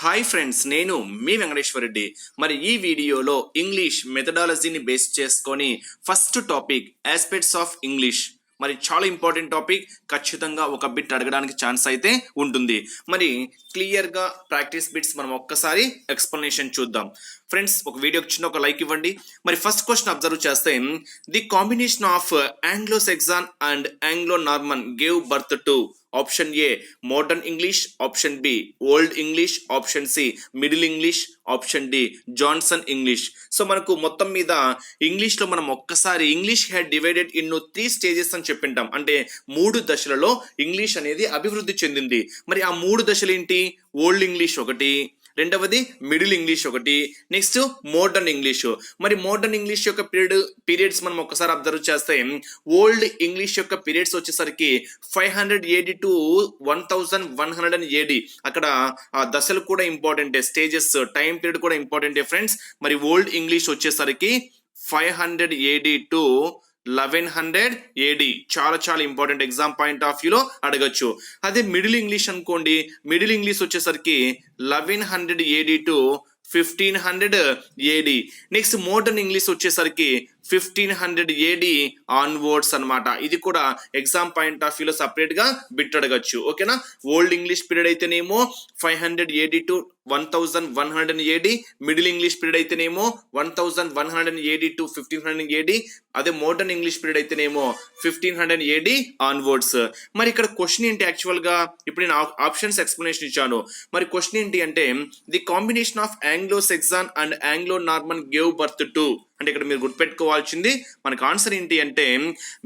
Hi friends, నేను మీ వెంకటేశ్వర రెడ్డి. మరి ఈ వీడియోలో ఇంగ్లీష్ మెథడాలజీని బేస్ చేసుకొని first topic aspects of English. మరి చాలా ఇంపార్టెంట్ టాపిక్, ఖచ్చితంగా ఒక బిట్ అడగడానికి ఛాన్స్ అయితే ఉంటుంది. మరి క్లియర్గా ప్రాక్టీస్ బిట్స్ మనం ఒక్కసారి ఎక్స్ప్లెనేషన్ చూద్దాం. ఫ్రెండ్స్, ఒక వీడియోకి చిన్న ఒక లైక్ ఇవ్వండి. మరి ఫస్ట్ క్వశ్చన్ అబ్జర్వ్ చేస్తే, the combination of Anglo Saxon and Anglo Norman gave birth to option A modern English, option B old English, option C middle English, option D Johnson English. So మనకు మొత్తం మీద English లో మనం ఒక్కసారి English had divided in 3 stages అని చెప్పింటాం. అంటే 3 దశలలో ఇంగ్లీష్ అనేది అభివృద్ధి చెందింది. మరి ఆ 3 దశలు ఏంటి? ఓల్డ్ ఇంగ్లీష్ ఒకటి, రెండవది మిడిల్ ఇంగ్లీష్ ఒకటి, నెక్స్ట్ మోడర్న్ ఇంగ్లీష్. మరి మోడర్న్ ఇంగ్లీష్ యొక్క పీరియడ్స్ మనం ఒకసారి అబ్జర్వ్ చేస్తే, ఓల్డ్ ఇంగ్లీష్ యొక్క పీరియడ్స్ వచ్చేసరికి 500 AD టు 1100 AD. అక్కడ దశలు కూడా ఇంపార్టెంటే, స్టేజెస్ టైం పీరియడ్ కూడా ఇంపార్టెంటే ఫ్రెండ్స్. మరి ఓల్డ్ ఇంగ్లీష్ వచ్చేసరికి 500 AD టు 1100 AD. చాలా చాలా ఇంపార్టెంట్, ఎగ్జామ్ పాయింట్ ఆఫ్ వ్యూలో అడగచ్చు. అదే మిడిల్ ఇంగ్లీష్ అనుకోండి, మిడిల్ ఇంగ్లీష్ వచ్చేసరికి 1100 AD to 1500 AD. Next modern English వచ్చేసరికి 1500 AD ఆన్వర్డ్స్ అనమాట. ఇది కూడా ఎగ్జామ్ పాయింట్ ఆఫ్ వ్యూలో సపరేట్ గా బిట్ అడగచ్చు. ఓకేనా? ఓల్డ్ ఇంగ్లీష్ పీరియడ్ అయితేనేమో 500 AD to 1100 AD, middle English period అయితేనేమో 1100 AD టు 1500 AD, అదే మోడర్న్ ఇంగ్లీష్ పీరియడ్ అయితేనేమో 1500 AD ఆన్వర్డ్స్. మరి ఇక్కడ క్వశ్చన్ ఏంటి? యాక్చువల్ గా ఇప్పుడు నేను ఆప్షన్స్ ఎక్స్ప్లెనేషన్ ఇచ్చాను. మరి క్వశ్చన్ ఏంటి అంటే, the combination of Anglo Saxon and Anglo Norman gave birth to, అంటే ఇక్కడ మీరు గుర్తుపెట్టుకోవాల్సింది మనకు ఆన్సర్ ఏంటి అంటే,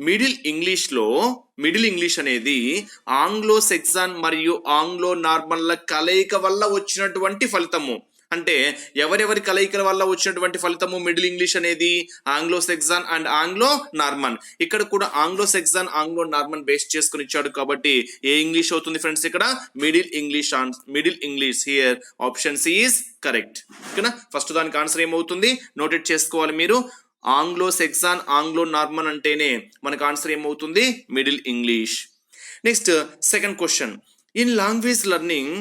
మిడిల్ ఇంగ్లీష్ అనేది ఆంగ్లో సెక్సాన్ మరియు ఆంగ్లో నార్మన్ల కలయిక వల్ల వచ్చినటువంటి ఫలితము. అంటే ఎవరెవరి కలయికల వల్ల వచ్చినటువంటి ఫలితము మిడిల్ ఇంగ్లీష్ అనేది? Anglo Saxon and Anglo Norman. ఇక్కడ కూడా Anglo Saxon Anglo Norman base చేసుకుని ఇచ్చాడు కాబట్టి ఏ ఇంగ్లీష్ అవుతుంది ఫ్రెండ్స్? ఇక్కడ middle English. Here option C is correct. ఓకేనా? ఫస్ట్ దానికి ఆన్సర్ ఏమవుతుంది నోటెడ్ చేసుకోవాలి మీరు. ఆంగ్లో సెక్సాన్ ఆంగ్లో నార్మన్ అంటేనే మనకు ఆన్సర్ ఏమవుతుంది? Middle English. Next second question, in language learning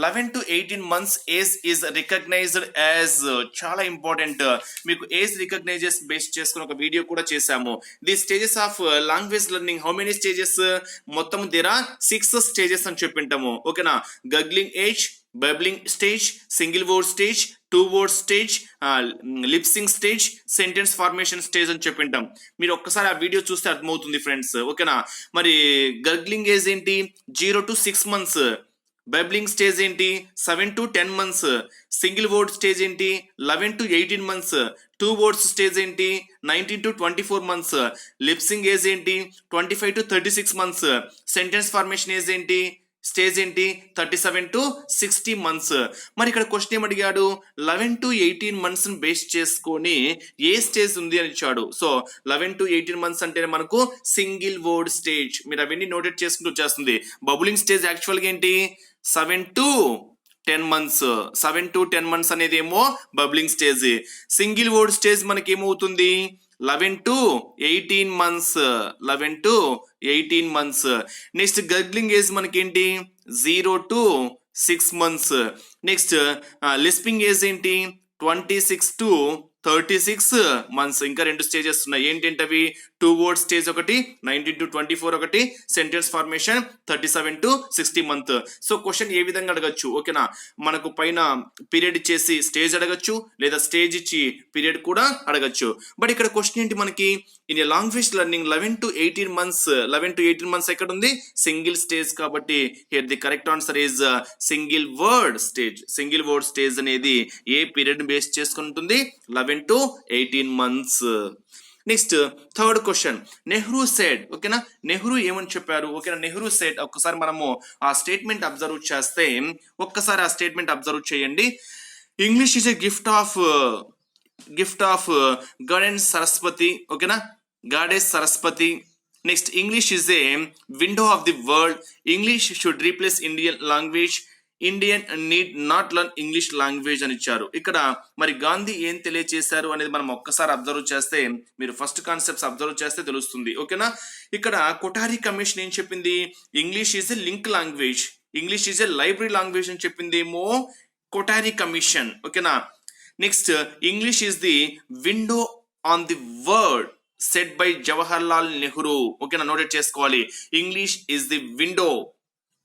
11 to 18 months age is recognized as, చాలా ఇంపార్టెంట్. మీకు ఏజ్ రికగ్నైజెస్ బేస్ చేసుకుని ఒక వీడియో కూడా చేశాము. The stages of language learning, how many stages? మొత్తం దేర్ ఆర్ 6 స్టేజెస్ అని చెప్పింటాము. ఓకేనా? Gurgling age, babbling stage, single word stage, 2 word stage, lisping stage, sentence formation stage అని చెప్పింటాం. మీరు ఒక్కసారి ఆ వీడియో చూస్తే అర్థమవుతుంది ఫ్రెండ్స్. ఓకేనా? మరి గర్గ్లింగ్ ఏజ్ ఏంటి? 0 to 6 months. బబ్లింగ్ స్టేజ్ ఏంటి? 7 to 10 months. Single word stage ఏంటి? 11 to 18 months. 2 words స్టేజ్ ఏంటి? 19 to 24 months. లిప్సింగ్ ఏజ్ ఏంటి? 25 to 36 months. Sentence formation age ఏంటి? స్టేజ్ ఏంటి? 37 to 60 months. మరి ఇక్కడ క్వశ్చన్ ఏమడిగాడు? 11 to 18 months బేస్ చేసుకొని ఏ స్టేజ్ ఉంది అని ఇచ్చాడు. సో 11 to 18 months అంటే మనకు సింగిల్ వర్డ్ స్టేజ్. మీరు అవన్నీ నోటెడ్ చేసుకుంటూ వచ్చేస్తుంది. బబులింగ్ స్టేజ్ యాక్చువల్గా ఏంటి? 7 to 10 months. 7 to 10 months అనేది ఏమో bubbling stage. Single word stage మనకి ఏమవుతుంది? 11 to 18 months. 11 to 18 months. Next గర్గ్లింగ్ age మనకేంటి? 0 to 6 months. Next lisping age ఏంటి? 26 to 36 months. ఇంకా 2 స్టేజెస్ ఉన్నాయి. ఏంటంటే అవి 2 word స్టేజ్ ఒకటి, 19 to 24 ఒకటి, sentence formation 37 to 60 month. So question ఏ విధంగా అడగచ్చు? ఓకేనా? మనకు పైన పీరియడ్ ఇచ్చేసి స్టేజ్ అడగచ్చు, లేదా స్టేజ్ ఇచ్చి పీరియడ్ కూడా అడగచ్చు. బట్ ఇక్కడ క్వశ్చన్ ఏంటి మనకి? In a language learning 11 to 18 months ఎక్కడ ఉంది? Single stage. కాబట్టి here the correct answer is single word stage అనేది ఏ పీరియడ్ బేస్ చేసుకుని ఉంటుంది? 11 to 18 months. Next third question, Nehru said. ఓకేనా? నెహ్రూ ఏమని చెప్పారు? ఓకేనా? నెహ్రూ సెడ్, ఒక్కసారి మనము ఆ స్టేట్మెంట్ అబ్జర్వ్ చేస్తే, ఒక్కసారి ఆ స్టేట్మెంట్ అబ్జర్వ్ చేయండి. English is a gift of goddess Saraswati. ఓకేనా? Goddess Saraswati. Next, English is a window of the world. English should replace Indian language. Indian need not learn English language అని ఇచ్చారు. ఇక్కడ మరి గాంధీ ఏం తెలియజేశారు అనేది మనం ఒక్కసారి అబ్జర్వ్ చేస్తే, మీరు ఫస్ట్ కాన్సెప్ట్స్ అబ్జర్వ్ చేస్తే తెలుస్తుంది. ఓకేనా? ఇక్కడ కొఠారి కమిషన్ ఏం చెప్పింది? English is a link language. English is a library language అని చెప్పిందేమో కొటారి కమిషన్. ఓకేనా. Next English is the window on the world set by Jawaharlal Nehru. ఓకేనా, నోటెడ్ చేసుకోవాలి. English is the window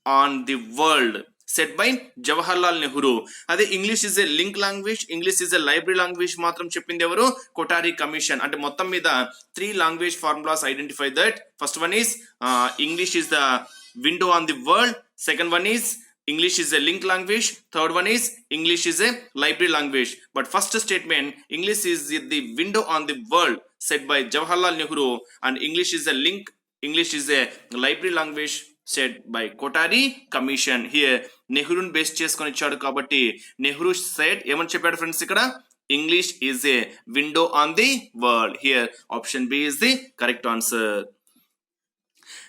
on the world set by Jawaharlal Nehru. అదే English is a link language, English is a library language మాత్రం చెప్పింది ఎవరు? Kothari commission. అంటే మొత్తం మీద 3 language formulas identify that. First one is English is the window on the world, second one is English is a link language, third one is English is a library language. But first statement, English is the window on the world said by Jawaharlal Nehru, and English is a link, English is a library language said by Kotari Commission. Here Nehru based చేసుకొని ఇచ్చాడు కాబట్టి Nehru said ఏమని చెప్పాడు friends ఇక్కడ? English is a window on the world. Here option B is the correct answer.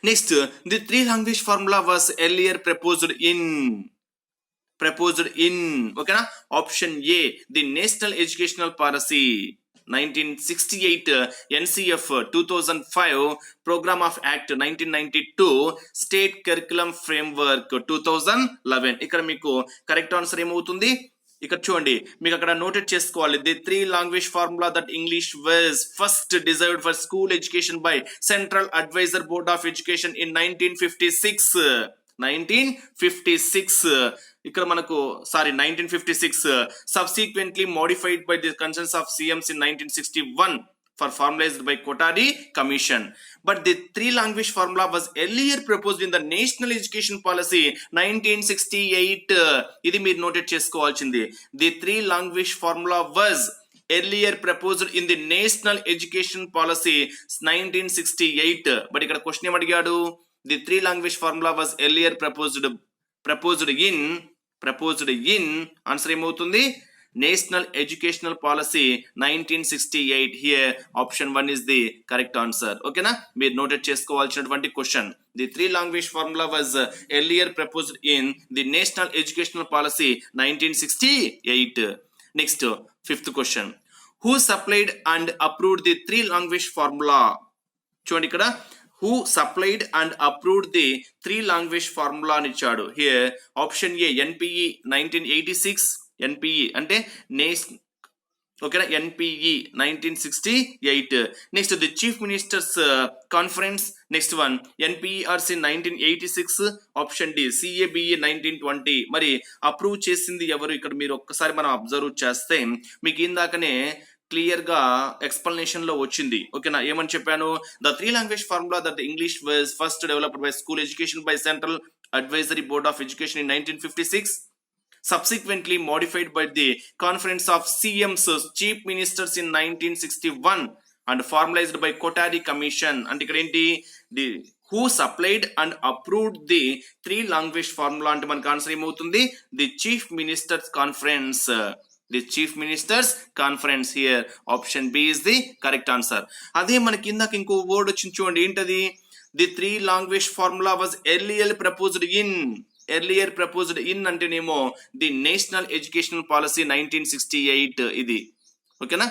Next, the 3 language formula was earlier proposed in. Okay na? Option A, the National Educational Policy 1968, NCF 2005, Program of Act 1992, State Curriculum Framework 2011. ఇక్కడ మీకు correct answer ఏమవుతుంది? ఇక్కడ చూడండి, మీకు అక్కడ noted చేసుకోవాలి. The 3 language formula that English was first desired for school education by central advisor board of education in 1956. ఇక్కడ మనకు 1956, subsequently modified by the concerns of CMs in 1961 for formalized by Kotari Commission. But the 3 language formula was earlier proposed in the National Education Policy 1968. ఇది మీరు noted చేసుకోవాల్సింది. The 3 language formula was earlier proposed in the National Education Policy 1968. But ఇక్కడ question ఏం అడిగాడు? The 3 language formula was earlier proposed in answer ఏమవుతుంది? National Educational Policy 1968. Here option 1 is the correct answer. Okay na? మీరు noted చేసుకోవాల్సినటువంటి question. The 3 language formula was earlier proposed in the National Educational Policy 1968. Next, 5th question. Who supplied and approved the 3 language formula? చూడండి ఇక్కడ who supplied and approved the 3 language formula అని ఇచ్చాడు. Here option A, NPE 1986. NPE అంటే ఓకేనా, NPE 1968. Next the chief ministers conference. Next one NPERC 1986. Option D CABE 1920. మరి approve చేసింది ఎవరు? ఇక్కడ మీరు ఒక్కసారి మనం అబ్జర్వ్ చేస్తే మీకు ఇందాకనే క్లియర్ గా ఎక్స్ప్లెనేషన్ లో వచ్చింది. ఓకేనా, ఏమని చెప్పాను? The 3 language formula that English was first developed by school education by central advisory board of education in 1956, subsequently modified by the Conference of CMs, Chief Ministers in 1961, and formalized by Kotari Commission. And ఇక్కడ ఏంటి? The who supplied and approved the 3 language formula అంటే మనకు answer ఏమవుతుంది? The Chief Ministers Conference. The Chief Ministers Conference. Here option B is the correct answer. అదే మనకి ఇందాక ఇంకో word వచ్చింది చూడండి, ఏంటది? The 3 language formula was earlier proposed in అంటేనేమో ది నేషనల్ ఎడ్యుకేషనల్ పాలసీ 1968. ఇది ఓకేనా.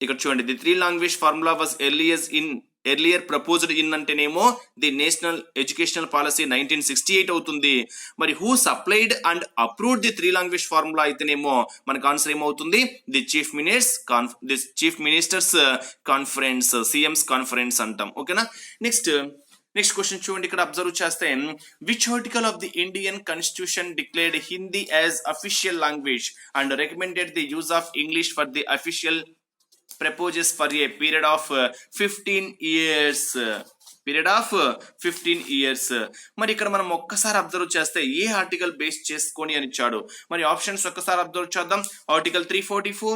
ఇక్కడ చూడండి, the 3 language formula was earlier proposed in అంటేనేమో ది నేషనల్ ఎడ్యుకేషనల్ పాలసీ 1968 అవుతుంది. మరి who supplied and approved the 3 language formula అయితేనేమో మనకు ఆన్సర్ ఏమవుతుంది? The chief ministers conference, CMs conference అంటాం. ఓకేనా. నెక్స్ట్ క్వశ్చన్ చూడండి, ఇక్కడ అబ్జర్వ్ చేస్తే which article of the Indian constitution declared Hindi as official language and recommended the use of English for the official purposes for a period of 15 years. మరి ఇక్కడ మనం ఒక్కసారి observe చేస్తే ఏ ఆర్టికల్ బేస్ చేసుకొని అని ఇచ్చాడు. మరి ఆప్షన్స్ ఒక్కసారి అబ్జర్వ్ చేద్దాం. ఆర్టికల్ 344,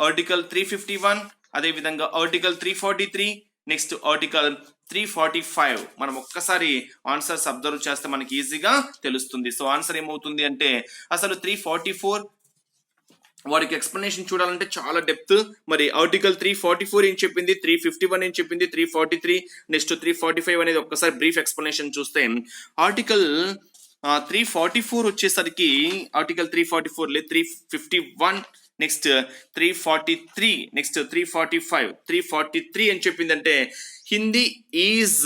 ఆర్టికల్ 351, అదే విధంగా ఆర్టికల్ 343, నెక్స్ట్ ఆర్టికల్ 345. మనం ఒక్కసారి ఆన్సర్స్ అబ్జర్వ్ చేస్తే మనకి ఈజీగా తెలుస్తుంది. సో ఆన్సర్ ఏమవుతుంది అంటే అసలు 344 వాడికి ఎక్స్ప్లెనేషన్ చూడాలంటే చాలా డెప్త్. మరి ఆర్టికల్ 344 ఏం చెప్పింది, 351 ఏం చెప్పింది, 343, నెక్స్ట్ 345 అనేది ఒక్కసారి బ్రీఫ్ ఎక్స్ప్లెనేషన్ చూస్తే ఆర్టికల్ 344 వచ్చేసరికి ఆర్టికల్ 344 లేదు, 351, నెక్స్ట్ 343, నెక్స్ట్ 345, 343 అని చెప్పిందంటే Hindi is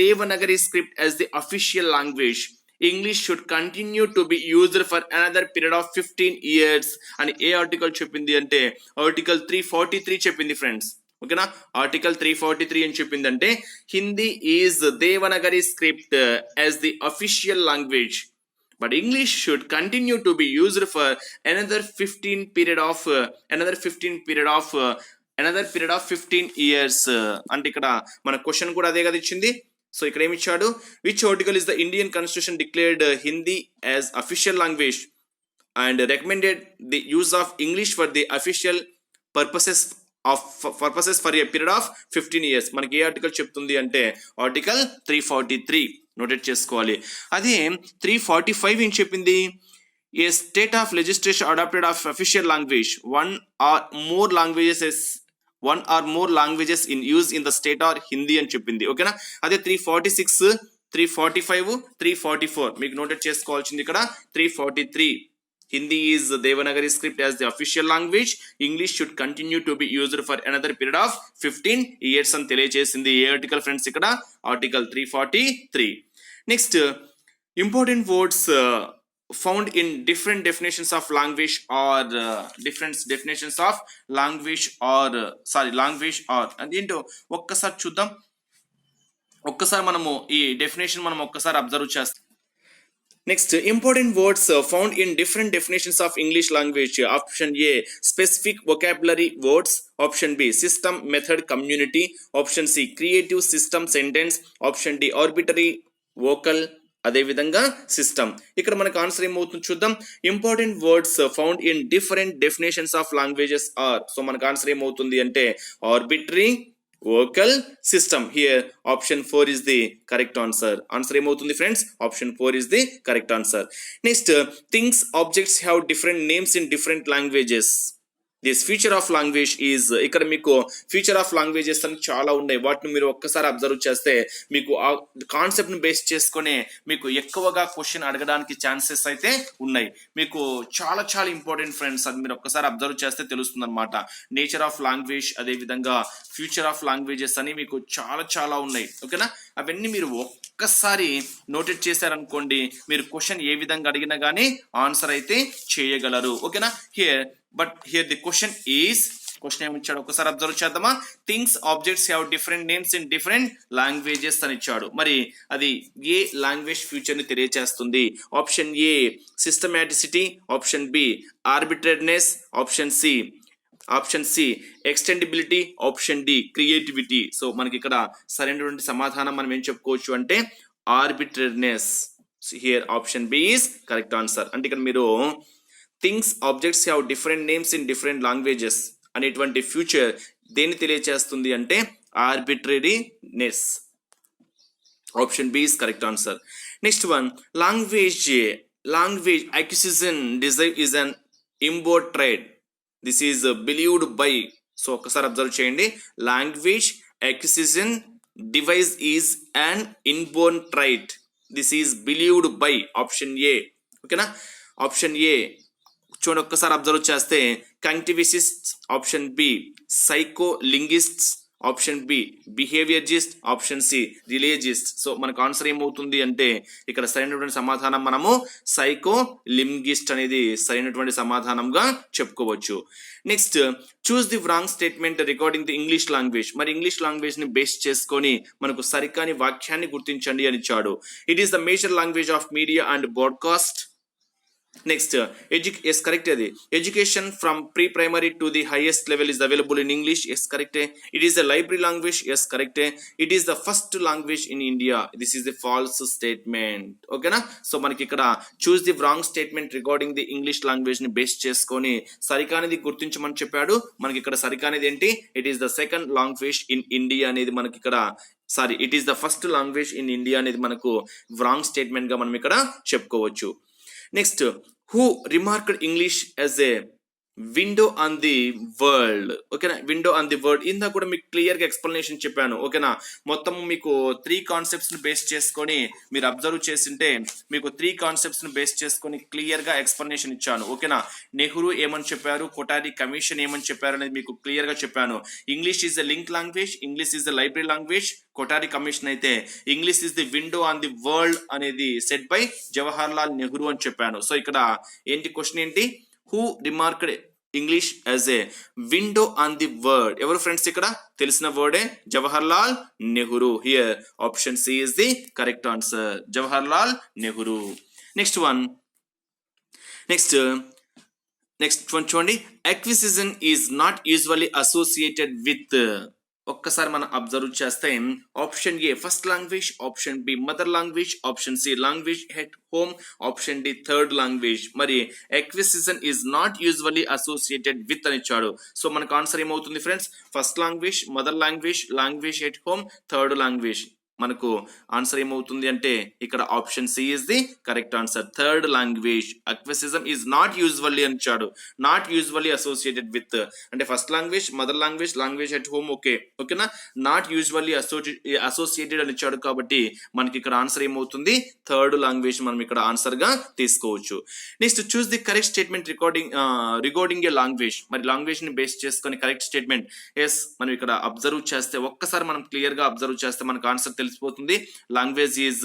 Devanagari script as the official language. English should continue to be used for another period of 15 years అని ఏ ఆర్టికల్ చెప్పింది అంటే ఆర్టికల్ 343 చెప్పింది ఫ్రెండ్స్. ఓకేనా, ఆర్టికల్ 343 ఏం చెప్పిందంటే Hindi is Devanagari script as the official language but English should continue to be used for another 15 period of 15 years అంటే ఇక్కడ మన క్వశ్చన్ కూడా అదే కదా ఇచ్చింది. సో ఇక్కడ ఏమి ఇచ్చాడు, which article is the Indian constitution declared Hindi as official language and recommended the use of English for the official purposes for a period of 15 years. మనకి ఏ ఆర్టికల్ చెప్తుంది అంటే ఆర్టికల్ 343 నోటెడ్ చేసుకోవాలి. అదే 345 ఏం చెప్పింది, a state of legislation adopted of official language one or more languages in use in the state or Hindi అని చెప్పింది. ఓకేనా, అదే 346, 345, 344 మీకు నోటెడ్ చేసుకోవాల్సింది. ఇక్కడ 343 Hindi is Devanagari script as the official language. English should continue to be used for another period of 15 years అని తెలియజేసింది. ఏ article friends ఇక్కడ article 343. Next important words found in different definitions of language or different definitions of language or అదేంటో ఒక్కసారి చూద్దాం. ఒక్కసారి మనము ఈ definition మనం ఒక్కసారి అబ్జర్వ్ చేస్తాం. Next, important words found in different definitions of English language. Option A, specific vocabulary words. Option B, system, method, community. Option C, creative system, sentence. Option D, arbitrary, vocal. అదే విధంగా system. ఇక్కడ మనకు answer ఏమవుతుంది చూద్దాం. Important words found in different definitions of languages are. So మనకు answer ఏమవుతుంది అంటే arbitrary, vocal, system. Here option 4 is the correct answer. Answer ఏమవుతుంది friends, option 4 is the correct answer. Next, things, objects have different names in different languages. This future of language is, ఇక్కడ మీకు future of languages అని చాలా ఉన్నాయి. వాటిని మీరు ఒక్కసారి observe చేస్తే మీకు ఆ కాన్సెప్ట్ ని బేస్ చేసుకునే మీకు ఎక్కువగా క్వశ్చన్ అడగడానికి ఛాన్సెస్ అయితే ఉన్నాయి. మీకు చాలా చాలా ఇంపార్టెంట్ ఫ్రెండ్స్, అది మీరు ఒక్కసారి అబ్జర్వ్ చేస్తే తెలుస్తుంది అనమాట. నేచర్ ఆఫ్ లాంగ్వేజ్, అదే విధంగా ఫ్యూచర్ ఆఫ్ లాంగ్వేజెస్ అని మీకు చాలా చాలా ఉన్నాయి. ఓకేనా, అవన్నీ మీరు ఒక్కసారి నోటెడ్ చేశారనుకోండి, మీరు క్వశ్చన్ ఏ విధంగా అడిగినా కానీ ఆన్సర్ అయితే చేయగలరు. ఓకేనా, బట్ హియర్ ది క్వశ్చన్ ఏమి ఇచ్చాడు ఒకసారి అబ్జర్వ్ చేద్దామా. Things, objects have different names in different languages అని ఇచ్చాడు. మరి అది ఏ లాంగ్వేజ్ ఫ్యూచర్ ని తెలియజేస్తుంది? Option A systematicity, option B arbitrariness, option C extendibility, option D creativity. So మనకి ఇక్కడ సరైనటువంటి సమాధానం మనం ఏం చెప్పుకోవచ్చు అంటే arbitrariness. Here option B is correct answer. అంటే ఇక్కడ మీరు things, objects have different names in different languages అనేటువంటి ఫ్యూచర్ దేన్ని తెలియజేస్తుంది అంటే arbitrariness. Option B is correct answer. Next one, language acquisition desire is an inborn trait. This is believed by. So ఒకసారి observe చేయండి. Language acquisition device is an inborn trait. This is believed by option A. ఓకేనా, option A చూడండి ఒక్కసారి observe చేస్తే cognitivist, option B psycholinguists, option B behaviourist, option C religionist. So మనకు answer ఏమవుతుంది అంటే ఇక్కడ సరైనటువంటి సమాధానం మనము సైకో లింగ్విస్ట్ అనేది సరైనటువంటి సమాధానంగా చెప్పుకోవచ్చు. Next, choose the wrong statement regarding the English language. మరి ఇంగ్లీష్ లాంగ్వేజ్ ని బేస్ చేసుకొని మనకు సరికాని వాక్యాన్ని గుర్తించండి అని ఇచ్చాడు. It is the major language of media and broadcast. Next, yes correct. అది education from pre primary to the highest level is available in English. Yes కరెక్టే. It is the library language. Yes కరెక్టే. It is the first language in India. This is the false statement. ఓకేనా, so మనకి ఇక్కడ చూస్ the wrong statement regarding the English language ని base చేసుకొని సరికానిది గుర్తించమని చెప్పాడు. మనకి ఇక్కడ సరికానిది ఏంటి? It is the second language in India అనేది మనకి ఇక్కడ it is the first language in India అనేది మనకు రాంగ్ స్టేట్మెంట్ గా మనం ఇక్కడ చెప్పుకోవచ్చు. Next, who remarked English as a window on the world. ఓకేనా, విండో ఆన్ ది వరల్డ్ ఇందాక కూడా మీకు క్లియర్ గా ఎక్స్ప్లెనేషన్ చెప్పాను. ఓకేనా, మొత్తం మీకు 3 కాన్సెప్ట్స్ ని బేస్ చేసుకొని మీరు అబ్జర్వ్ చేసింటే మీకు 3 కాన్సెప్ట్స్ ని బేస్ చేసుకొని క్లియర్ గా ఎక్స్ప్లెనేషన్ ఇచ్చాను. ఓకేనా, నెహ్రూ ఏమని చెప్పారు, కొటారి కమిషన్ ఏమని చెప్పారు అనేది మీకు క్లియర్ గా చెప్పాను. English is the link language, English is the library language. Kothari commission అయితే English is the window on the world అనేది సెట్ బై జవహర్ లాల్ నెహ్రూ అని చెప్పాను. సో ఇక్కడ ఏంటి క్వశ్చన్ ఏంటి, who remarked English as a window on the world. ఎవరు friends ఇక్కడ తెలిసిన వర్డే Jawahar Lal Nehru. Here option C is the correct answer, Jawahar Lal Nehru. Next one చూడండి, acquisition is not usually associated with. ఒక్కసారి మనం అబ్జర్వ్ చేస్తే option A first language, option B mother language, option C language at home, option D third language. మరి acquisition is not usually associated with అని ఇచ్చాడు. So మనకు answer ఏమవుతుంది friends, first language, mother language, language at home, third language. మనకు answer ఏమవుతుంది అంటే ఇక్కడ option C is the correct answer, third language. Acquisition is not usually అని ఇచ్చాడు, నాట్ యూజువల్లీ అసోసియేటెడ్ విత్ అంటే first language, mother language, language at home. ఓకేనా, not usually associated అని ఇచ్చాడు కాబట్టి మనకి ఇక్కడ ఆన్సర్ ఏమవుతుంది, థర్డ్ లాంగ్వేజ్ మనం ఇక్కడ ఆన్సర్ గా తీసుకోవచ్చు. Next choose the correct statement regarding A language. మరి లాంగ్వేజ్ ని బేస్ చేసుకొని కరెక్ట్ స్టేట్మెంట్. ఎస్, మనం ఇక్కడ అబ్జర్వ్ చేస్తే ఒక్కసారి మనం క్లియర్ గా అబ్జర్వ్ చేస్తే మనకు ఆన్సర్ తెలిసిపోతుంది. Language is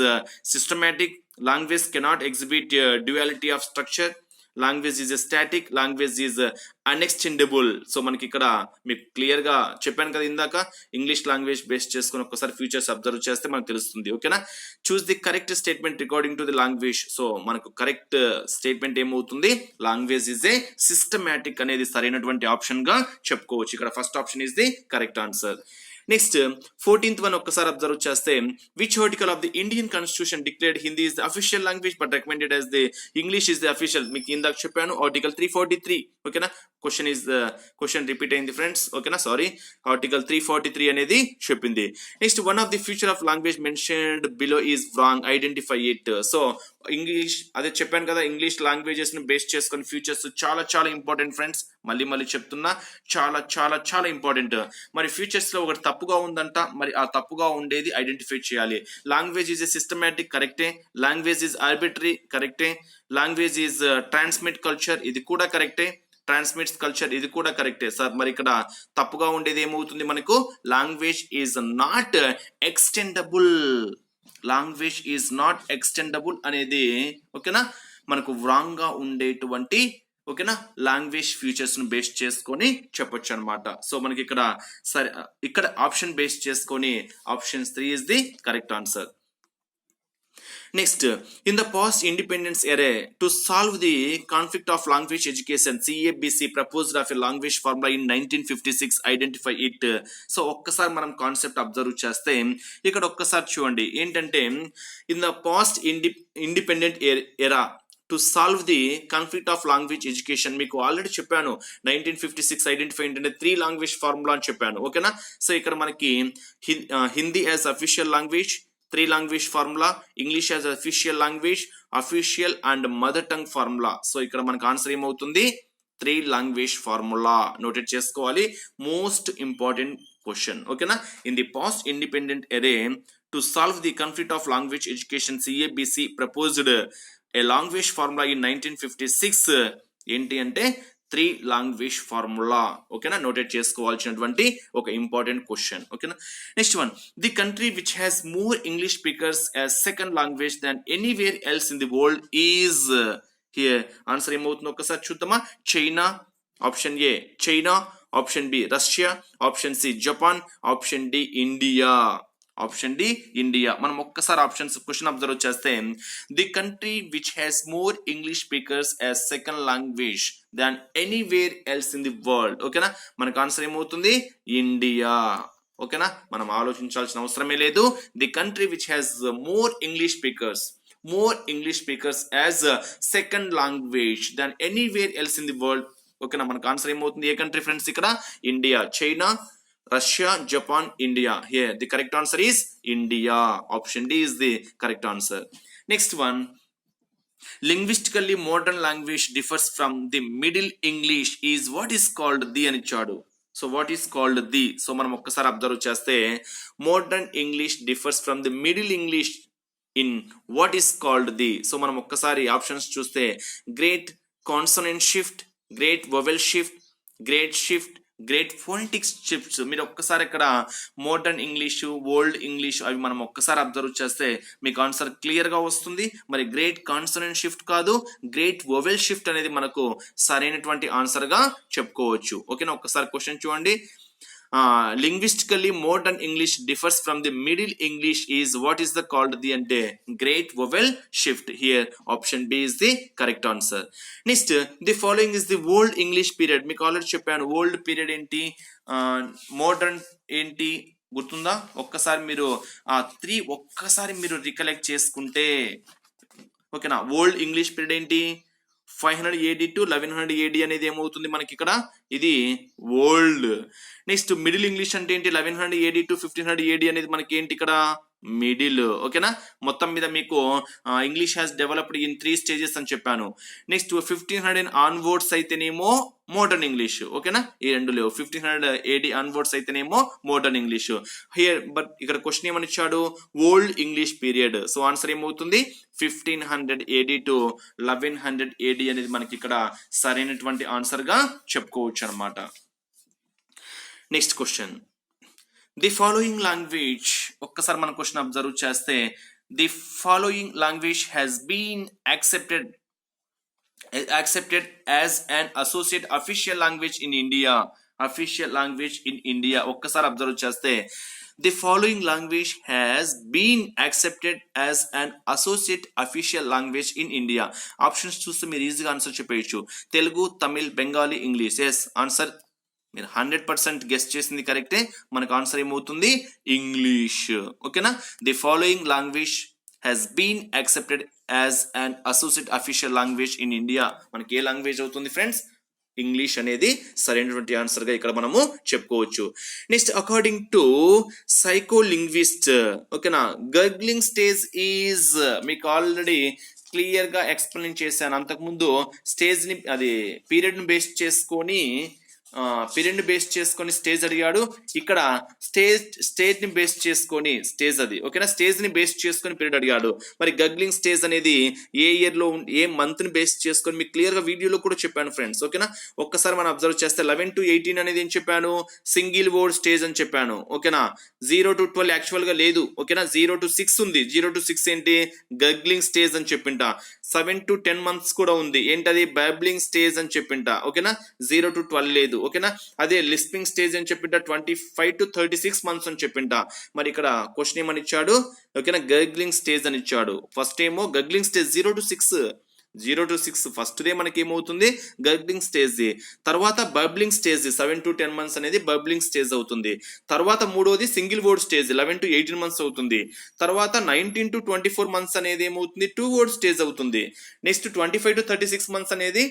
systematic, language cannot exhibit duality of structure, language is static, language is unextendable. So మనకి ఇక్కడ మీకు క్లియర్ గా చెప్పాను కదా ఇందాక, ఇంగ్లీష్ లాంగ్వేజ్ బేస్ చేసుకుని ఒక్కసారి ఫ్యూచర్స్ అబ్జర్వ్ చేస్తే మనకు తెలుస్తుంది. ఓకేనా, choose the correct statement regarding to the language. So మనకు కరెక్ట్ స్టేట్మెంట్ ఏమవుతుంది, లాంగ్వేజ్ ఈజ్ ఏ సిస్టమాటిక్ అనేది సరైనటువంటి ఆప్షన్ గా చెప్పుకోవచ్చు. ఇక్కడ first option is the correct answer. Next 14th one ఒక్కసారి అబ్జర్వ్ చేస్తే which article of the Indian constitution declared Hindi is the official language but recommended as the English is the official. మీకు ఇందాక చెప్పాను ఆర్టికల్ 343. ఓకేనా, question repeat అయింది friends. ఓకేనా, sorry, article 343 అనేది చెప్పింది. Next one of the future of language mentioned below is wrong, identify it. So English అదే చెప్పాను కదా, ఇంగ్లీష్ లాంగ్వేజెస్ ని బేస్ చేసుకుని ఫ్యూచర్స్ చాలా చాలా ఇంపార్టెంట్ ఫ్రెండ్స్. మళ్ళీ చెప్తున్నా, చాలా చాలా చాలా ఇంపార్టెంట్. మరి ఫ్యూచర్స్ లో ఒకటి తప్పుగా ఉందంట, మరి ఆ తప్పుగా ఉండేది ఐడెంటిఫై చేయాలి. లాంగ్వేజ్ ఈజ్ ఎ సిస్టమాటిక్, కరెక్టే. లాంగ్వేజ్ ఈజ్ ఆర్బిటరీ, కరెక్టే. లాంగ్వేజ్ ఈజ్ ట్రాన్స్మిట్ కల్చర్, ఇది కూడా కరెక్టే. ట్రాన్స్మిట్స్ కల్చర్, ఇది కూడా కరెక్టే. సార్ మరి ఇక్కడ తప్పుగా ఉండేది ఏమవుతుంది మనకు, language is not extendable, language is not extendable అనేది ఓకేనా మనకు రాంగ్ గా ఉండేటువంటి ఓకేనా లాంగ్వేజ్ ఫ్యూచర్స్ ను బేస్ చేసుకొని చెప్పొచ్చు అనమాట. సో మనకి ఇక్కడ సరే, ఇక్కడ ఆప్షన్ బేస్ చేసుకొని option 3 is the correct answer. Next, in the post-independence era, to solve the conflict of language education, CABC proposed of a language formula in 1956. Identify it. So, ఒక్కసారి మనం కాన్సెప్ట్ అబ్జర్వ్ చేస్తే ఇక్కడ ఒక్కసారి చూడండి ఏంటంటే in the post-independent era to solve the conflict of language education, మీకు already చెప్పాను 1956 identify ఏంటంటే 3 లాంగ్వేజ్ ఫార్ములా అని చెప్పాను. ఓకేనా, సో ఇక్కడ మనకి Hindi as official language, 3 language formula, English as official language, official and mother tongue formula. So ఇక్కడ మనకు ఆన్సర్ ఏమవుతుంది, 3 లాంగ్వేజ్ ఫార్ములా. నోటెడ్ చేసుకోవాలి, మోస్ట్ ఇంపార్టెంట్ క్వశ్చన్. ఓకేనా, in the past independent era to solve the conflict of language education, CABC proposed a language formula in 1956. ఏంటి అంటే 3 language formula. ఓకేనా, noted చేసుకోవాల్సినటువంటి ఒక ఇంపార్టెంట్ క్వశ్చన్. ఓకేనా, next one, the country which has more English speakers as second language than anywhere else in the world is. Here answer ఏమవుతుందో ఒకసారి చూద్దామా. China, option A China, option B Russia, option C Japan, option D India. Option D India. మనం ఒక్కసారి options question observe చేస్తే the country which has more English speakers as second language than anywhere else in the world. ఓకేనా, మనకు answer ఏమవుతుంది, India. ఓకేనా, మనం ఆలోచించాల్సిన అవసరమే లేదు. The country which has more English speakers as second language than anywhere else in the world. ఓకేనా, మనకు ఆన్సర్ ఏమవుతుంది, ఏ కంట్రీ ఫ్రెండ్స్ ఇక్కడ, India. China, Russia, Japan, India. Here the correct answer is India. Option D is the correct answer. Next one, linguistically modern language differs from the middle English is what is called the అని ఇచ్చాడు. So what is called the? So మనం ఒక్కసారి observe చేస్తే modern English differs from the middle English in what is called the. So మనం ఒక్కసారి options చూస్తే great consonant shift, great vowel shift, great shift, great phonetics shifts. మీరు ఒక్కసారి ఇక్కడ modern English, old English అవి మనం ఒక్కసారి అబ్జర్వ్ చేస్తే మీకు ఆన్సర్ క్లియర్గా వస్తుంది. మరి గ్రేట్ కాన్సనెంట్ షిఫ్ట్ కాదు, గ్రేట్ వొవెల్ షిఫ్ట్ అనేది మనకు సరైనటువంటి ఆన్సర్గా చెప్పుకోవచ్చు. ఓకేనా, ఒక్కసారి క్వశ్చన్ చూడండి. Linguistically modern English differs from the middle English is what is the called the అంటే great vowel shift. Here option B is the correct answer. Next the following is the old English period. మీకు already చెప్పాను old period ఏంటి, modern ఏంటి గుర్తుందా? ఒక్కసారి మీరు ఒక్కసారి మీరు రికలెక్ట్ చేసుకుంటే ఓకేనా. ఓల్డ్ ఇంగ్లీష్ పీరియడ్ ఏంటి, 500 AD టు 1100 AD అనేది ఏమవుతుంది మనకి ఇక్కడ, ఇది ఓల్డ్. నెక్స్ట్ మిడిల్ ఇంగ్లీష్ అంటే ఏంటి, 1100 AD టు 1500 AD అనేది మనకి ఏంటి ఇక్కడ మిడిల్. ఓకేనా, మొత్తం మీద మీకు English has developed in 3 stages అని చెప్పాను. నెక్స్ట్ 1500 ఆన్వర్డ్స్ అయితేనేమో మోడర్న్ ఇంగ్లీష్. ఓకేనా, ఈ రెండు లేవు. 1500 AD ఆన్వర్డ్స్ అయితేనేమో మోడర్న్ ఇంగ్లీష్. హియర్ బట్ ఇక్కడ క్వశ్చన్ ఏమని ఇచ్చాడు, old English period. So answer ఏమవుతుంది 1500 AD టు 1100 AD అనేది మనకి ఇక్కడ సరైనటువంటి ఆన్సర్ గా చెప్పుకోవచ్చు అనమాట. Next question, the following language. ఒక్కసారి మన క్వశ్చన్ అబ్జర్వ్ చేస్తే the following language has been accepted as an associate official language in India. Official language in India. ఒక్కసారి అబ్జర్వ్ చేస్తే the following language has been accepted as an associate official language in India. Options చూస్తే మీరు ఈజీగా answer చెప్పేయచ్చు. Telugu, Tamil, Bengali, English. Yes answer మీరు 100% guess చేసింది కరెక్టే. మనకు ఆన్సర్ ఏమవుతుంది ఇంగ్లీష్. ఓకేనా, the following language has been accepted as an associate official language in India. మనకి ఏ లాంగ్వేజ్ అవుతుంది ఫ్రెండ్స్, ఇంగ్లీష్ అనేది సరైనటువంటి ఆన్సర్ గా ఇక్కడ మనము చెప్పుకోవచ్చు. నెక్స్ట్ అకార్డింగ్ టు సైకోలింగ్విస్ట్, ఓకేనా, గర్గ్లింగ్ స్టేజ్ ఈజ్, మీకు ఆల్రెడీ క్లియర్ గా ఎక్స్ప్లెయిన్ చేశాను అంతకుముందు. స్టేజ్ ని అది పీరియడ్ ని బేస్ చేసుకొని స్టేజ్ అడిగాడు. ఇక్కడ స్టేజ్ ని బేస్ చేసుకొని స్టేజ్ అది ఓకేనా, స్టేజ్ ని బేస్ చేసుకొని పీరియడ్ అడిగాడు. మరి గగ్లింగ్ స్టేజ్ అనేది ఏ ఇయర్ లో ఏ మంత్ ని బేస్ చేసుకొని మీకు క్లియర్ గా వీడియోలో కూడా చెప్పాను ఫ్రెండ్స్. ఓకేనా, ఒక్కసారి మనం అబ్జర్వ్ చేస్తే 11 to 18 అనేది ఏం చెప్పాను, సింగిల్ వర్డ్ స్టేజ్ అని చెప్పాను. ఓకేనా, 0 to 12 యాక్చువల్ గా లేదు. ఓకేనా, 0 to 6 ఉంది. 0 to 6 ఏంటి గగ్లింగ్ స్టేజ్ అని చెప్పింట. 7 to 10 months కూడా ఉంది, ఏంటది బబ్లింగ్ స్టేజ్ అని చెప్పింట. ఓకేనా, 0 to 12 లేదు. ఓకేనా, అదే లిస్పింగ్ స్టేజ్ అని చెప్పింట 25 to 36 months అని చెప్పింట. మరి ఇక్కడ క్వశ్చన్ ఏమని ఇచ్చాడు, ఓకేనా, గగ్లింగ్ స్టేజ్ అని ఇచ్చాడు. ఫస్ట్ ఏమో gargling stage 0 to 6 first day మనకి ఏమవుతుంది గగ్లింగ్ స్టేజ్. తర్వాత బబ్లింగ్ స్టేజ్ 7 to 10 months అనేది బబ్లింగ్ స్టేజ్ అవుతుంది. తర్వాత మూడోది single word stage 11 to 18 months అవుతుంది. తర్వాత 19 to 24 months అనేది ఏమవుతుంది 2 word స్టేజ్ అవుతుంది. నెక్స్ట్ 25 to 36 months అనేది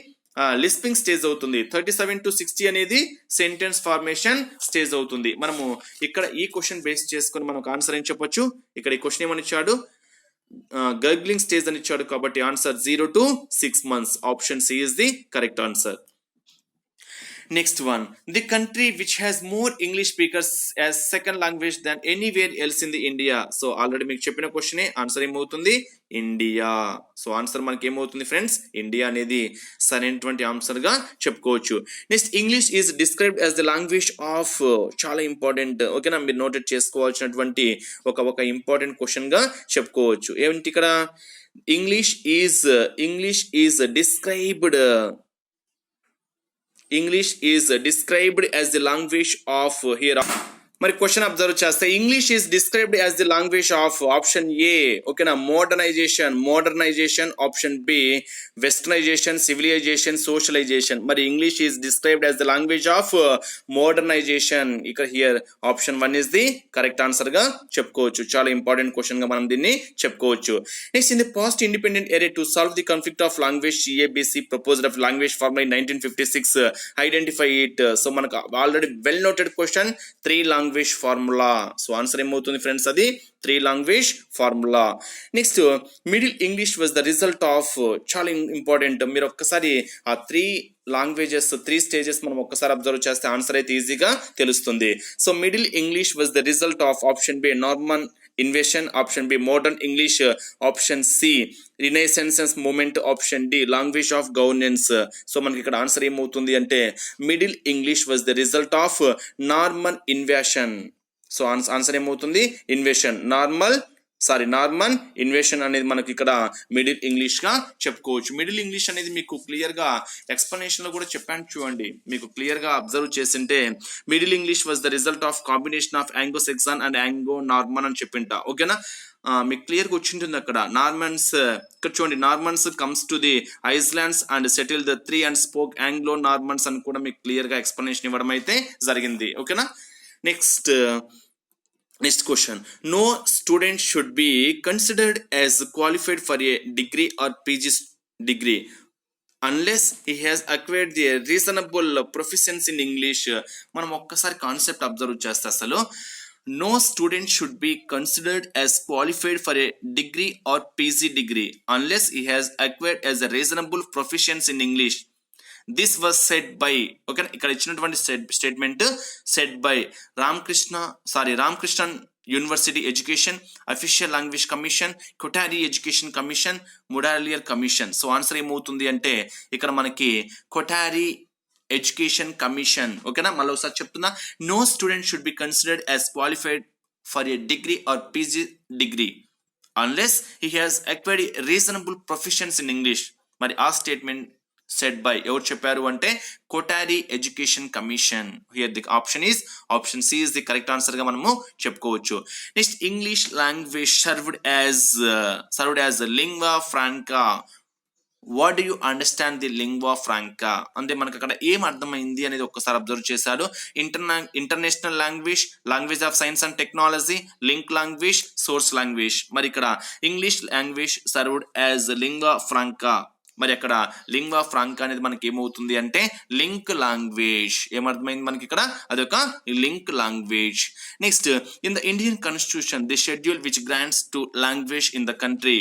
లిస్పింగ్ స్టేజ్ అవుతుంది. 37 to 60 అనేది సెంటెన్స్ ఫార్మేషన్ స్టేజ్ అవుతుంది. మనము ఇక్కడ ఈ క్వశ్చన్ బేస్ చేసుకొని మనకు ఆన్సర్ ఏం చెప్పొచ్చు, ఇక్కడ ఈ క్వశ్చన్ ఏమని ఇచ్చాడు గర్గ్లింగ్ స్టేజ్ అని ఇచ్చాడు కాబట్టి answer 0 to 6 months. Option C is the correct answer. Next one, the country which has more English speakers as second language than anywhere else in the India. So already మీకు చెప్పిన క్వశ్చనే, answer ఏమవుతుంది India. So answer మనకి ఏమవుతుంది friends India అనేది సరైనటువంటి answer గా చెప్పుకోవచ్చు. Next English is described as the language of, చాలా ఇంపార్టెంట్. ఓకేనా, మీరు నోటెడ్ చేసుకోవాల్సినటువంటి ఒక ఇంపార్టెంట్ క్వశ్చన్ గా చెప్పుకోవచ్చు. ఏమిటి ఇక్కడ English is described as the language of here. మరి క్వశ్చన్ అబ్జర్వ్ చేస్తే English is described as the language of option A ఓకేనా modernisation, option B westernisation, civilisation, socialisation. మరి English is described as the language of modernisation. ఇక్కడ here option 1 is the correct answer గా చెప్పుకోవచ్చు. చాలా important question గా మనం దీన్ని చెప్పుకోవచ్చు. Next, in the past independent area to solve the conflict of language సిఏబిసి proposed of language formula in 1956 identify it. So మనకు already well noted question 3 languages language formula. So answer ఏమవుతుంది friends, అది 3 language formula. Next middle English was the result of, చాలా important, మీరు ఒక్కసారి ఆ 3 languages 3 stages మనం ఒక్కసారి observe చేస్తే ఆన్సర్ అయితే ఈజీగా తెలుస్తుంది. So middle English was the result of option B Norman invasion, option B modern English, option C renaissance moment, option D language of governance. So మనకి ఇక్కడ ఆన్సర్ ఏమవుతుంది అంటే middle English was the result of Norman invasion. So answer ఏమవుతుంది invasion, Norman invasion అనేది మనకి ఇక్కడ middle English గా చెప్పుకోవచ్చు. మిడిల్ ఇంగ్లీష్ అనేది మీకు క్లియర్ గా ఎక్స్ప్లెనేషన్ లో కూడా చెప్పాను చూడండి, మీకు క్లియర్ గా అబ్జర్వ్ చేసింటే middle English was the result of combination of Anglo Saxon and Anglo Norman అని చెప్పింట. ఓకేనా, మీకు క్లియర్ గా వచ్చింటుంది అక్కడ. నార్మన్స్ ఇక్కడ చూడండి, Normans comes to the islands and settle the 3 and spoke యాంగ్లో Normans అని కూడా మీకు క్లియర్ గా ఎక్స్ప్లెనేషన్ ఇవ్వడం అయితే జరిగింది. ఓకేనా, next question. No student should be considered as qualified for a degree or PG degree unless he has acquired the reasonable proficiency in English. మనం ఒక్కసారి కాన్సెప్ట్ అబ్జర్వ్ చేస్తే అసలు no student should be considered as qualified for a degree or PG degree unless he has acquired as a reasonable proficiency in English. This was said by, okay, ఇక్కడ ఇచ్చినటువంటి statement said by Ramakrishnan university education, official language commission, Kothari education commission, Mudaliar commission. So answer ఏమవుతుంది అంటే ఇక్కడ మనకి Kothari education commission. ఓకేనా, మళ్ళీ ఒకసారి చెప్తున్నా, no student should be considered as qualified for a degree or PG degree unless he has acquired reasonable proficiency in English. మరి ఆ స్టేట్మెంట్ సెడ్ బై ఎవరు చెప్పారు అంటే Kothari education commission. Here the option C is the correct answer గా మనము చెప్పుకోవచ్చు. Next English language served as lingua franca. What do you understand the lingua franca అంటే మనకు అక్కడ ఏం అర్థమైంది అనేది ఒక్కసారి అబ్జర్వ్ చేశారు. International language of science and technology, link language, source language. మరి ఇక్కడ English language served as lingua ఫ్రాంకా. మరి అక్కడ లింగ్వా ఫ్రాంకా అనేది మనకి ఏమవుతుంది అంటే లింక్ లాంగ్వేజ్. ఏమర్థమైంది మనకి ఇక్కడ, అదొక link language. Next in the Indian constitution the schedule which grants to language in the country,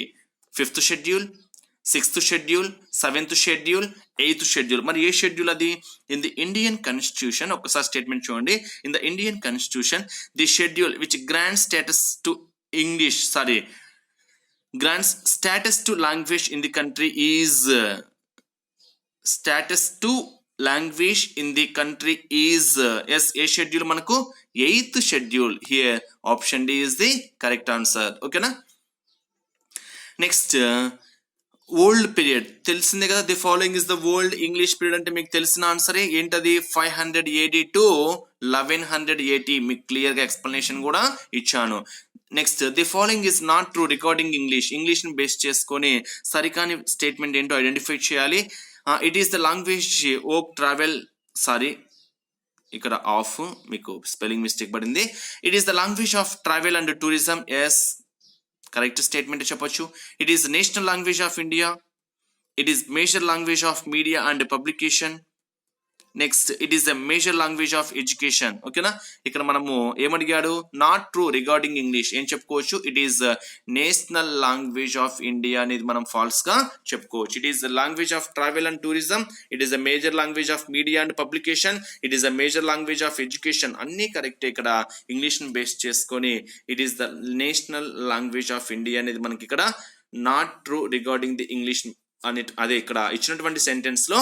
5th schedule, 6th schedule, 7th schedule, 8th schedule. మరి ఏ షెడ్యూల్ అది? ఇన్ ది ఇండియన్ కాన్స్టిట్యూషన్, ఒక్కసారి statement చూడండి. In the Indian constitution the schedule which grants grants status to language in the country is yes, a schedule manaku 8th schedule. Here option D is the correct answer. Okay na. Next old period తెలిసిందే కదా. The following is the old English period అంటే మీకు తెలిసిన ఆన్సరే ఏంటది, 500 AD to 1100 AD. మీకు clear గా explanation కూడా ఇచ్చాను. Next the following is not true recording English ని బేస్ చేసుకొని సరికాని స్టేట్మెంట్ ఏంటో ఐడెంటిఫై చేయాలి. It is the language of travel, ఇక్కడ ఆఫ్ మీకు స్పెల్లింగ్ మిస్టేక్ పడింది. It is the language of travel and tourism. Yes, correct statement చెప్పొచ్చు. It is national language of India. It is major language of media and publication. Next it is the major language of education. ఓకేనా, ఇక్కడ మనము ఏమడిగాడు, not true regarding English. ఏం చెప్పుకోవచ్చు, it is national language of India అనేది మనం falls గా చెప్పుకోవచ్చు. It is the language of travel and tourism. It is the major language of media and publication. It is the major language of education. అన్ని correct. ఇక్కడ English ని base చేసుకొని it is the national language of India అనేది మనకి ఇక్కడ not true regarding the English అని, అదే ఇక్కడ ఇచ్చినటువంటి సెంటెన్స్ లో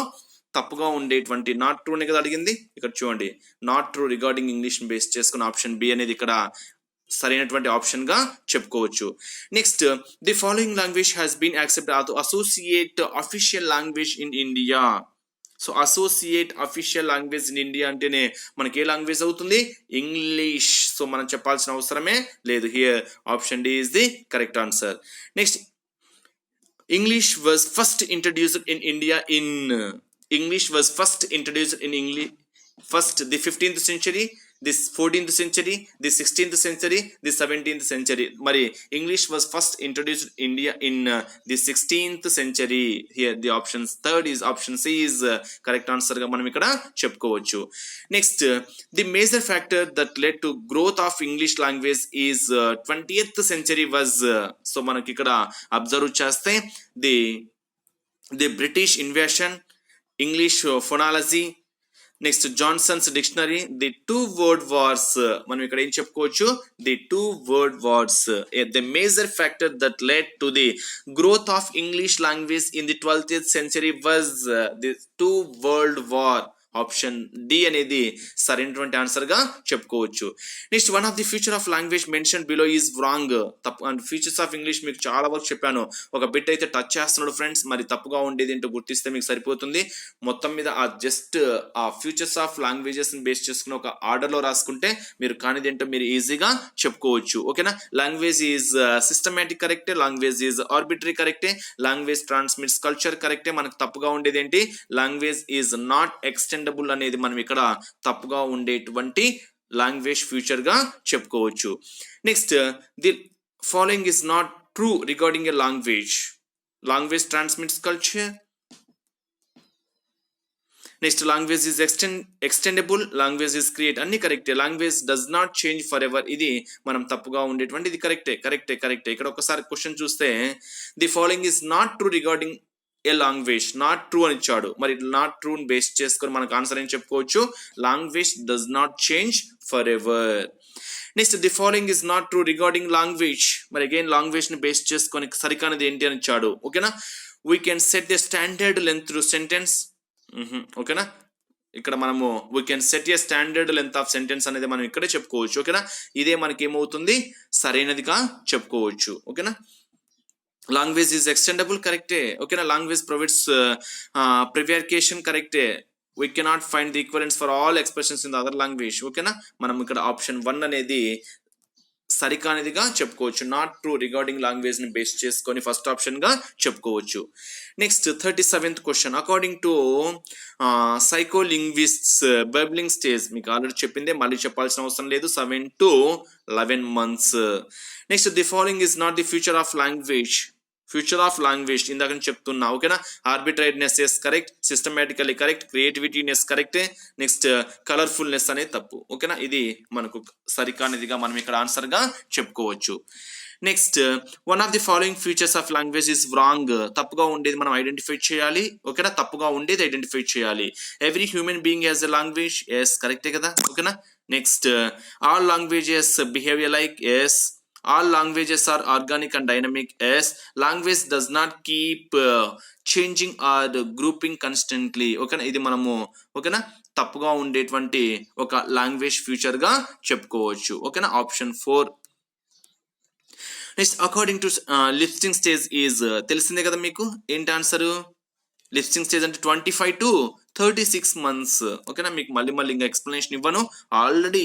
తప్పుగా ఉండేటువంటి నాట్ ట్రూ ని కదా అడిగింది. ఇక్కడ చూడండి, not true regarding English base చేసుకున్న ఆప్షన్ బి అనేది ఇక్కడ సరైనటువంటి ఆప్షన్ గా చెప్పుకోవచ్చు. Next the following language has been accepted associate official language in India. So associate official language in India అంటేనే మనకి ఏ లాంగ్వేజ్ అవుతుంది, ఇంగ్లీష్. సో మనం చెప్పాల్సిన అవసరమే లేదు. Here option D is the correct answer. Next English was first introduced in India in the 15th century, this 14th century, the 16th century, the 17th century. మరి English was first introduced in India in the 16th century. Here the options third is option C is correct answer గా మనం ఇక్కడ చెప్పుకోవచ్చు. Next the major factor that led to growth of English language is 20th century was so మనకి ఇక్కడ observe చేస్తే the British invasion, English phonology, next Johnson's dictionary, the 2 world wars. మనం ఇక్కడ ఏం చెప్పుకోవచ్చు, the 2 world wars. The major factor that led to the growth of English language in the 12th century was the 2 world war. Option D అనేది సరైనటువంటి answer గా చెప్పుకోవచ్చు. Next one of the future of language mention below is wrong. తప్పు and futures of English మీకు చాలా వరకు చెప్పాను. ఒక బిట్ అయితే టచ్ చేస్తున్నాడు ఫ్రెండ్స్, మరి తప్పుగా ఉండేది ఏంటో గుర్తిస్తే మీకు సరిపోతుంది. మొత్తం మీద ఆ జస్ట్ ఆ ఫ్యూచర్స్ ఆఫ్ లాంగ్వేజెస్ బేస్ చేసుకుని ఒక ఆర్డర్ లో రాసుకుంటే మీరు కానిది ఏంటో మీరు ఈజీగా చెప్పుకోవచ్చు. ఓకేనా. లాంగ్వేజ్ ఈజ్ సిస్టమేటిక్ కరెక్టే, లాంగ్వేజ్ ఈజ్ ఆర్బిటరీ కరెక్టే, లాంగ్వేజ్ ట్రాన్స్మిట్స్ కల్చర్ కరెక్టే. మనకు తప్పుగా ఉండేది ఏంటి, లాంగ్వేజ్ ఈజ్ నాట్ ఎక్స్టెండబుల్ అనేది మనం ఇక్కడ తప్పుగా ఉండేటువంటి లాంగ్వేజ్ ఫ్యూచర్ గా చెప్పుకోవచ్చు. Next the following is not true regarding a language transmits culture. Next language is extendable, language is create, అన్ని కరెక్టే. Language does not change for ever, ఇది మనం తప్పుగా ఉండేటువంటి, ఇది కరెక్టే. ఇక్కడ ఒకసారి క్వశ్చన్ చూస్తే the following is not true regarding A language, not true అని ఇచ్చాడు. మరి నాట్ ట్రూ బేస్ చేసుకొని మనకు ఆన్సర్ ఏం చెప్పుకోవచ్చు, language does not change for ever. Next the following is not true regarding language. మరి అగైన్ లాంగ్వేజ్ ని బేస్ చేసుకొని సరికానిది ఏంటి అని ఇచ్చాడు. ఓకేనా. We can set the standard length through sentence. ఓకేనా. ఇక్కడ మనము we can set A standard length of sentence అనేది మనం ఇక్కడే చెప్పుకోవచ్చు. ఓకేనా. ఇదే మనకి ఏమవుతుంది, సరైనదిగా చెప్పుకోవచ్చు. ఓకేనా. లాంగ్వేజ్ ఈజ్ ఎక్స్టెండబుల్ కరెక్టే. ఓకేనా. లాంగ్వేజ్ ప్రొవైడ్స్ ప్రివారికేషన్ కరెక్టే. We cannot find the equivalents for all expressions in the other language. ఓకేనా. మనం ఇక్కడ ఆప్షన్ 1 అనేది సరికానిదిగా చెప్పుకోవచ్చు. నాట్ ట్రూ రిగార్డింగ్ లాంగ్వేజ్ ని బేస్ చేసుకొని ఫస్ట్ ఆప్షన్ గా చెప్పుకోవచ్చు. Next 37th question. According to psycholinguists babbling stage, మీకు ఆల్రెడీ చెప్పిందే, మళ్ళీ చెప్పాల్సిన అవసరం లేదు, 7 to 11 months. Next the following is not the future of language ఇందాక చెప్తున్నా. ఓకేనా. Arbitrariness yes correct, systematically correct, క్రియేటివిటీనెస్ కరెక్టే. నెక్స్ట్ కలర్ఫుల్నెస్ అనేది తప్పు. ఓకేనా. ఇది మనకు సరికానిదిగా మనం ఇక్కడ ఆన్సర్ గా చెప్పుకోవచ్చు. Next one of the following features of language is wrong. తప్పుగా ఉండేది మనం ఐడెంటిఫై చేయాలి. ఓకేనా. తప్పుగా ఉండేది ఐడెంటిఫై చేయాలి. Every human being has a language, yes కరెక్టే కదా. ఓకేనా. Next all languages behavior like, yes. All languages are organic and dynamic, yes. Language does not keep changing or grouping constantly. ఓకేనా. ఇది మనము ఓకేనా తప్పుగా ఉండేటువంటి ఒక లాంగ్వేజ్ ఫ్యూచర్ గా చెప్పుకోవచ్చు. ఓకేనా. Option 4. Next according to lip sync stage is, తెలిసిందే కదా మీకు ఏంటి ఆన్సర్. లిప్సింగ్ స్టేజ్ అంటే 25 to 36 months. ఓకేనా. మీకు మళ్ళీ ఇంకా ఎక్స్ప్లెనేషన్ ఇవ్వను, ఆల్రెడీ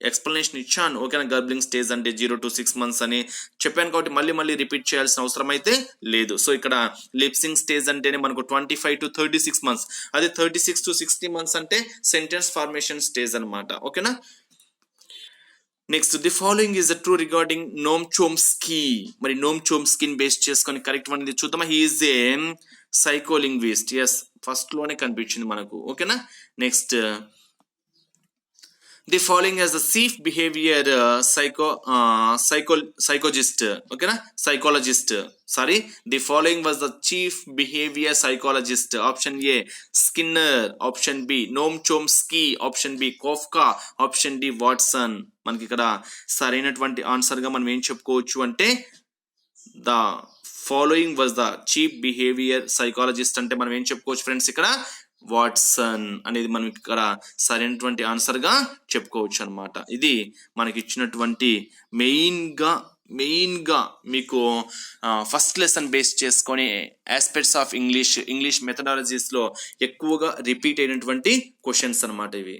ఎక్స్ప్లెనేషన్ ఇచ్చాను. ఓకేనా. గర్బ్లింగ్ స్టేజ్ అంటే 0 to 6 months అని చెప్పాను కాబట్టి మళ్ళీ రిపీట్ చేయాల్సిన అవసరం అయితే లేదు. సో ఇక్కడ లిప్సింగ్ స్టేజ్ అంటేనే మనకు 25 to 36 months, అదే 36 to 60 months అంటే సెంటెన్స్ ఫార్మేషన్ స్టేజ్ అనమాట. ఓకేనా. Next the following is true regarding Noam Chomsky. మరి నోమ్ చోమ్స్కీని బేస్ చేసుకొని కరెక్ట్ వన్ ఇది చూద్దామా. He is a psycholinguist, yes first లోనే కనిపించింది మనకు. ఓకేనా. Next the following as the chief behaviour psychologist. ఓకేనా. Sorry, the following was the chief behaviour psychologist. Option A Skinner, option B Noam Chomsky, option B Koffka, option D Watson. మనకి ఇక్కడ సరైనటువంటి answer గా మనం ఏం చెప్పుకోవచ్చు అంటే the following was the chief behaviour psychologist అంటే మనం ఏం చెప్పుకోవచ్చు ఫ్రెండ్స్, ఇక్కడ వాట్సన్ అనేది మనం ఇక్కడ సరైనటువంటి ఆన్సర్ గా చెప్పుకోవచ్చు అనమాట. ఇది మనకి ఇచ్చినటువంటి మెయిన్ గా మీకు ఫస్ట్ లెసన్ బేస్ చేసుకొని ఆస్పెక్ట్స్ ఆఫ్ ఇంగ్లీష్ మెథడాలజీస్ లో ఎక్కువగా రిపీట్ అయినటువంటి క్వశ్చన్స్ అనమాట ఇవి.